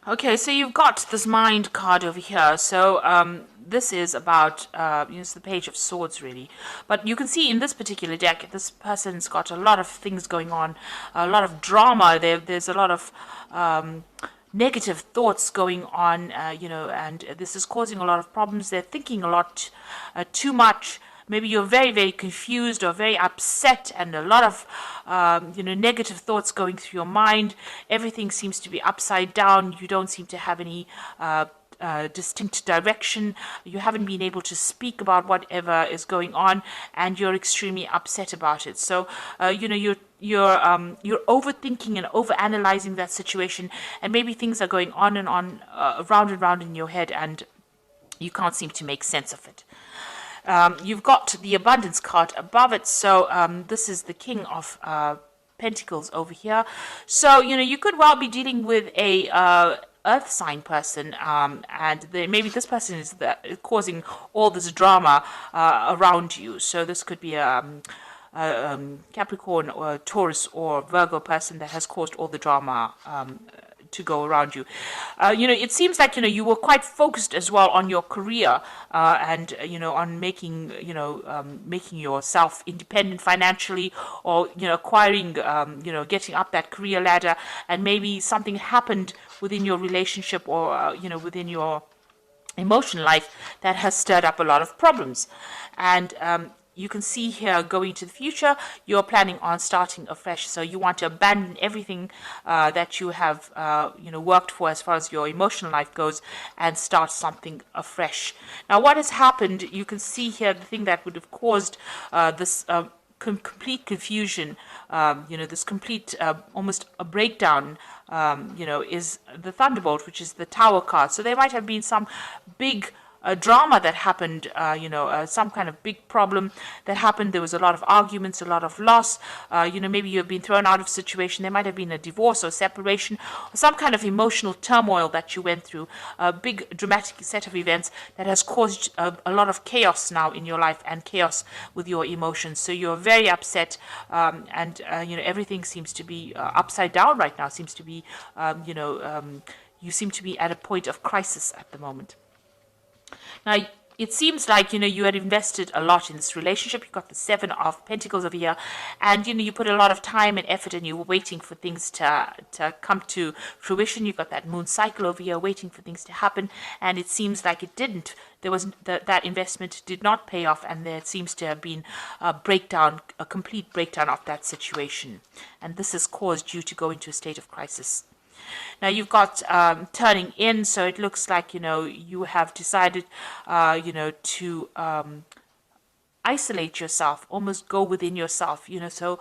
Okay, so you've got this mind card over here. So this is about it's the Page of Swords, really. But you can see in this particular deck, this person's got a lot of things going on, a lot of drama. There's a lot of negative thoughts going on, and this is causing a lot of problems. They're thinking a lot, too much. Maybe you're very, very confused or very upset, and a lot of, negative thoughts going through your mind. Everything seems to be upside down. You don't seem to have any distinct direction. You haven't been able to speak about whatever is going on, and you're extremely upset about it. So, you're overthinking and overanalyzing that situation, and maybe things are going on round and round in your head, and you can't seem to make sense of it. You've got the abundance card above it. So this is the King of Pentacles over here. So, you could well be dealing with a earth sign person, and maybe this person is causing all this drama around you. So this could be Capricorn or Taurus or Virgo person that has caused all the drama to go around you. It seems like, you were quite focused as well on your career, and, on making yourself independent financially, or, acquiring, getting up that career ladder, and maybe something happened within your relationship, or, within your emotional life that has stirred up a lot of problems. And you can see here, going to the future, you're planning on starting afresh. So you want to abandon everything that you have, worked for as far as your emotional life goes, and start something afresh. Now, what has happened, you can see here, the thing that would have caused this complete confusion, this complete, almost a breakdown, is the Thunderbolt, which is the Tower card. So there might have been some big drama that happened, some kind of big problem that happened. There was a lot of arguments, a lot of loss. Maybe you've been thrown out of a situation. There might have been a divorce or separation, or some kind of emotional turmoil that you went through. A big dramatic set of events that has caused a lot of chaos now in your life, and chaos with your emotions. So you're very upset, and everything seems to be upside down right now. Seems to be, you seem to be at a point of crisis at the moment. Now, it seems like, you had invested a lot in this relationship. You got the Seven of Pentacles over here, and, you put a lot of time and effort, and you were waiting for things to come to fruition. You got that moon cycle over here, waiting for things to happen, and it seems like it didn't. There was that investment did not pay off, and there seems to have been a breakdown, a complete breakdown of that situation. And this has caused you to go into a state of crisis. Now, you've got turning in, so it looks like, you have decided, to isolate yourself, almost go within yourself, so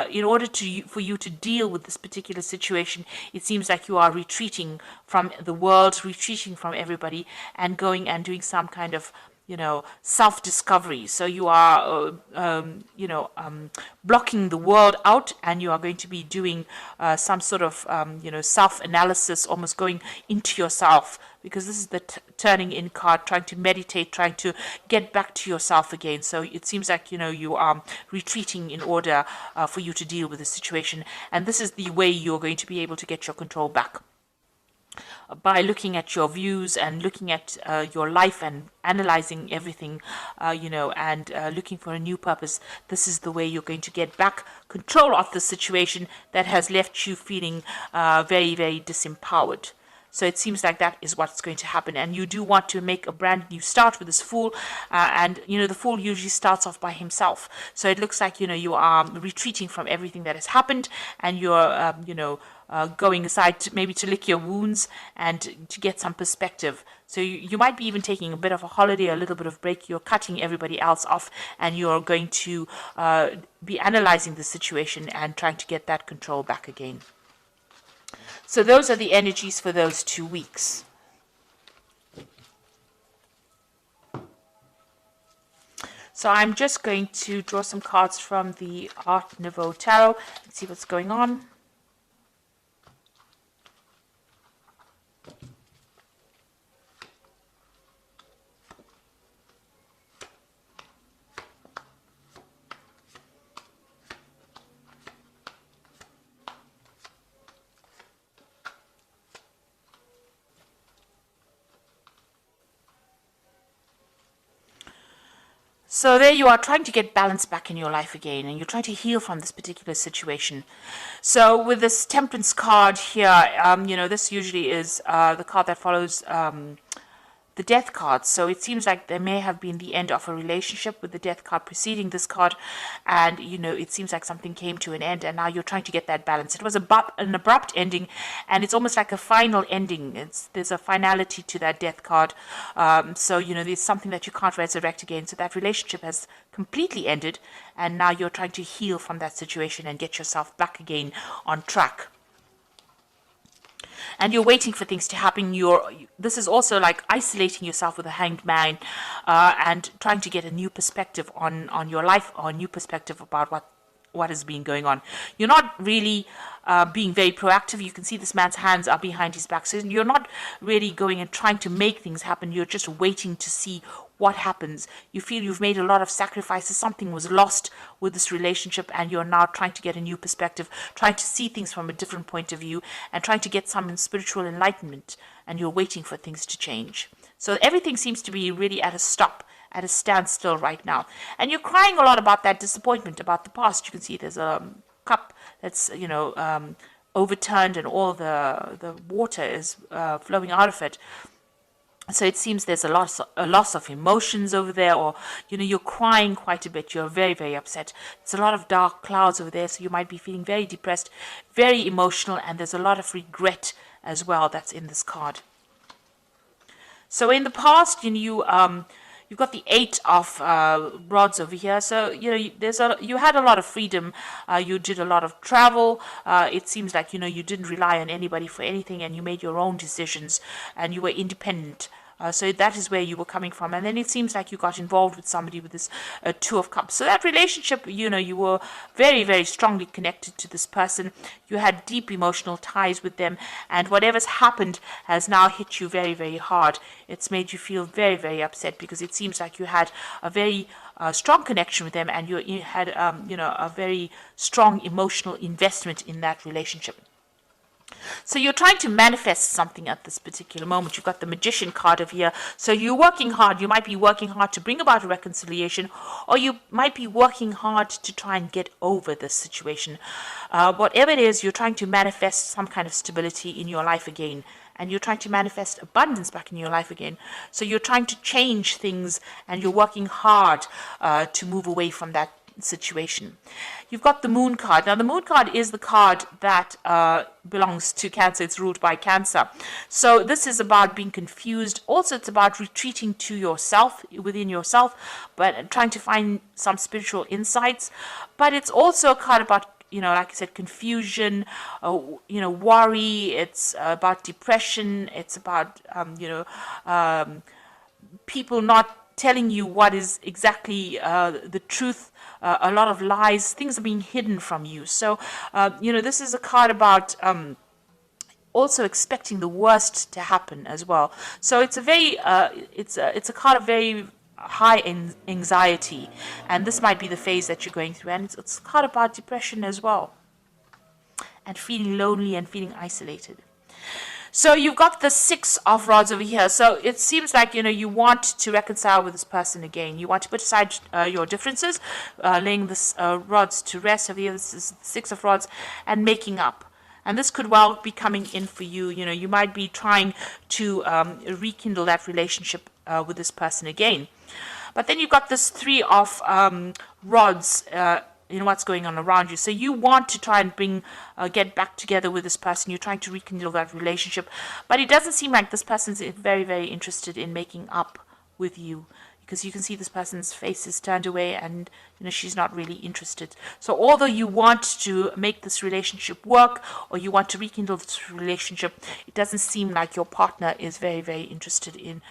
in order for you to deal with this particular situation, it seems like you are retreating from the world, retreating from everybody, and going and doing some kind of self-discovery. So you are, blocking the world out, and you are going to be doing some sort of, self-analysis, almost going into yourself, because this is the turning in card, trying to meditate, trying to get back to yourself again. So it seems like, you are retreating in order for you to deal with the situation. And this is the way you're going to be able to get your control back, by looking at your views and looking at your life and analyzing everything, and looking for a new purpose. This is the way you're going to get back control of the situation that has left you feeling very, very disempowered. So it seems like that is what's going to happen. And you do want to make a brand new start with this Fool. And, the Fool usually starts off by himself. So it looks like, you are retreating from everything that has happened, and you're, going aside maybe to lick your wounds and to get some perspective. So you might be even taking a bit of a holiday, a little bit of break. You're cutting everybody else off, and you're going to be analyzing the situation and trying to get that control back again. So those are the energies for those 2 weeks. So I'm just going to draw some cards from the Art Nouveau Tarot and see what's going on. So there you are trying to get balance back in your life again, and you're trying to heal from this particular situation. So with this Temperance card here, this usually is the card that follows the death card. So it seems like there may have been the end of a relationship with the death card preceding this card, and it seems like something came to an end, and now you're trying to get that balance. It was an abrupt ending, and it's almost like a final ending. There's a finality to that death card. So there's something that you can't resurrect again. So that relationship has completely ended, and now you're trying to heal from that situation and get yourself back again on track. And you're waiting for things to happen. This is also like isolating yourself with a hanged man, and trying to get a new perspective on your life, or a new perspective about what has been going on. You're not really being very proactive. You can see this man's hands are behind his back. So you're not really going and trying to make things happen. You're just waiting to see what happens. You feel you've made a lot of sacrifices. Something was lost with this relationship, and you're now trying to get a new perspective, trying to see things from a different point of view, and trying to get some spiritual enlightenment, and you're waiting for things to change. So everything seems to be really at a stop, at a standstill right now. And you're crying a lot about that disappointment, about the past. You can see there's a cup that's, overturned, and all the water is flowing out of it. So it seems there's a loss of emotions over there, or you're crying quite a bit. You're very, very upset. There's a lot of dark clouds over there, so you might be feeling very depressed, very emotional, and there's a lot of regret as well that's in this card. So in the past, you've got the 8 of rods over here. So you had a lot of freedom. You did a lot of travel. It seems like you didn't rely on anybody for anything, and you made your own decisions, and you were independent. So that is where you were coming from. And then it seems like you got involved with somebody with this 2 of Cups. So that relationship, you were very, very strongly connected to this person. You had deep emotional ties with them. And whatever's happened has now hit you very, very hard. It's made you feel very, very upset, because it seems like you had a very strong connection with them, and you had, a very strong emotional investment in that relationship. So you're trying to manifest something at this particular moment. You've got the Magician card over here. So you're working hard. You might be working hard to bring about a reconciliation, or you might be working hard to try and get over this situation. Whatever it is, you're trying to manifest some kind of stability in your life again. And you're trying to manifest abundance back in your life again. So you're trying to change things, and you're working hard to move away from that situation. You've got the Moon card. Now the Moon card is the card that belongs to Cancer. It's ruled by Cancer. So this is about being confused. Also, it's about retreating to yourself, within yourself, but trying to find some spiritual insights. But it's also a card about, like I said, confusion, worry. It's about depression. It's about, people not telling you what is exactly the truth. A lot of lies. Things are being hidden from you. So, this is a card about also expecting the worst to happen as well. So it's a very, it's a card of very high anxiety, and this might be the phase that you're going through. And it's a card about depression as well, and feeling lonely and feeling isolated. So you've got the 6 of rods over here. So it seems like, you want to reconcile with this person again. You want to put aside your differences, laying this rods to rest over here. This is 6 of rods, and making up. And this could well be coming in for you. You might be trying to rekindle that relationship with this person again. But then you've got this 3 of rods, what's going on around you. So you want to try and get back together with this person. You're trying to rekindle that relationship, but it doesn't seem like this person's very, very interested in making up with you, because you can see this person's face is turned away, and she's not really interested. So although you want to make this relationship work, or you want to rekindle this relationship, it doesn't seem like your partner is very, very interested in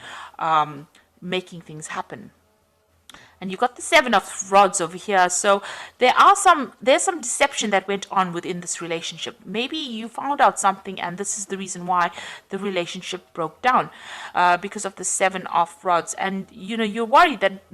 making things happen. And you've got the 7 of rods over here. So there's some deception that went on within this relationship. Maybe you found out something, and this is the reason why the relationship broke down, because of the 7 of rods. And you're worried that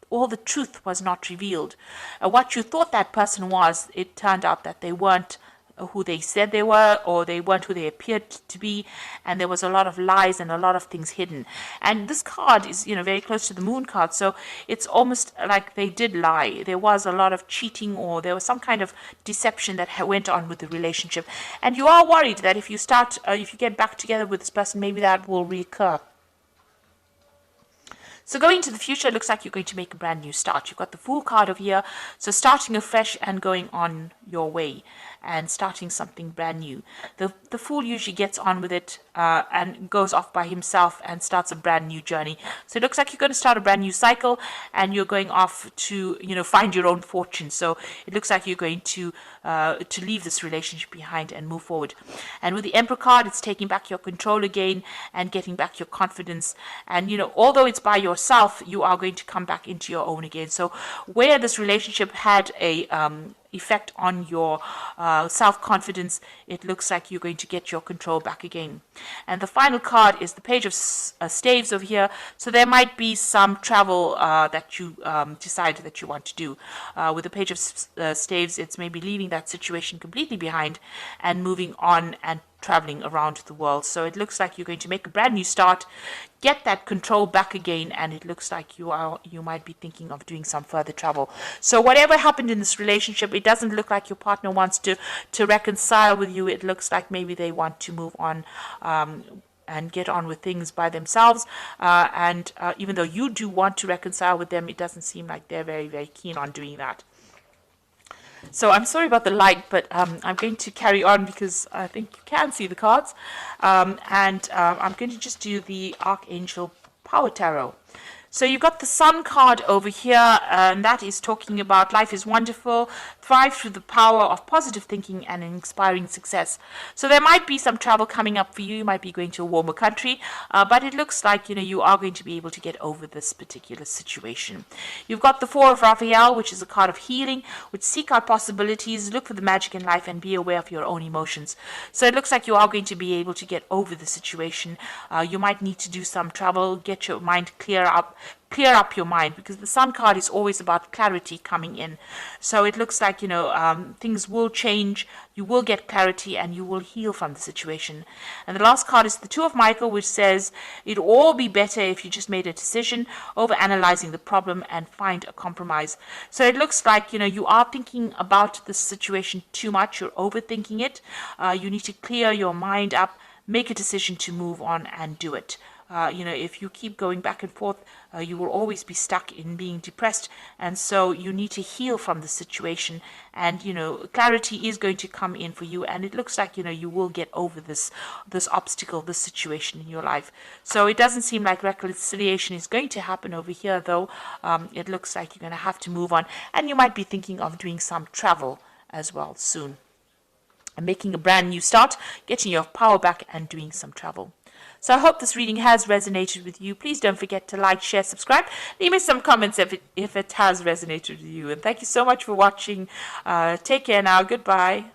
all the truth was not revealed. What you thought that person was, it turned out that they weren't who they said they were, or they weren't who they appeared to be, and there was a lot of lies and a lot of things hidden. And this card is, very close to the moon card, so it's almost like they did lie. There was a lot of cheating, or there was some kind of deception that went on with the relationship, and you are worried that if you get back together with this person, maybe that will reoccur. So going into the future, it looks like you're going to make a brand new start. You've got the Fool card over here. So starting afresh and going on your way and starting something brand new. The Fool usually gets on with it and goes off by himself and starts a brand new journey. So it looks like you're going to start a brand new cycle and you're going off to, find your own fortune. So it looks like you're going to leave this relationship behind and move forward. And with the Emperor card, it's taking back your control again and getting back your confidence. And, although it's by yourself, you are going to come back into your own again. So where this relationship had a effect on your self-confidence, it looks like you're going to get your control back again. And the final card is the Page of Staves over here. So there might be some travel that you decide that you want to do. With the Page of Staves, it's maybe leaving that situation completely behind and moving on and traveling around the world. So it looks like you're going to make a brand new start, get that control back again, and it looks like you might be thinking of doing some further travel. So whatever happened in this relationship, it doesn't look like your partner wants to reconcile with you. It looks like maybe they want to move on and get on with things by themselves. And even though you do want to reconcile with them, it doesn't seem like they're very, very keen on doing that. So I'm sorry about the light, but I'm going to carry on because I think you can see the cards. I'm going to just do the Archangel Power Tarot. So you've got the Sun card over here, and that is talking about life is wonderful, thrive through the power of positive thinking and inspiring success. So there might be some travel coming up for you. You might be going to a warmer country, but it looks like, you are going to be able to get over this particular situation. You've got the Four of Raphael, which is a card of healing, which seek out possibilities, look for the magic in life, and be aware of your own emotions. So it looks like you are going to be able to get over the situation. You might need to do some travel, get your mind clear up your mind, because the Sun card is always about clarity coming in. So it looks like, things will change, you will get clarity, and you will heal from the situation. And the last card is the Two of Michael, which says it'll all be better if you just made a decision over analyzing the problem and find a compromise. So it looks like, you are thinking about the situation too much, you're overthinking it. You need to clear your mind up, make a decision to move on and do it. If you keep going back and forth, you will always be stuck in being depressed. And so you need to heal from the situation. And, clarity is going to come in for you. And it looks like, you will get over this obstacle, this situation in your life. So it doesn't seem like reconciliation is going to happen over here, though. It looks like you're going to have to move on. And you might be thinking of doing some travel as well soon. And making a brand new start, getting your power back and doing some travel. So I hope this reading has resonated with you. Please don't forget to like, share, subscribe. Leave me some comments if it has resonated with you. And thank you so much for watching. Take care now. Goodbye.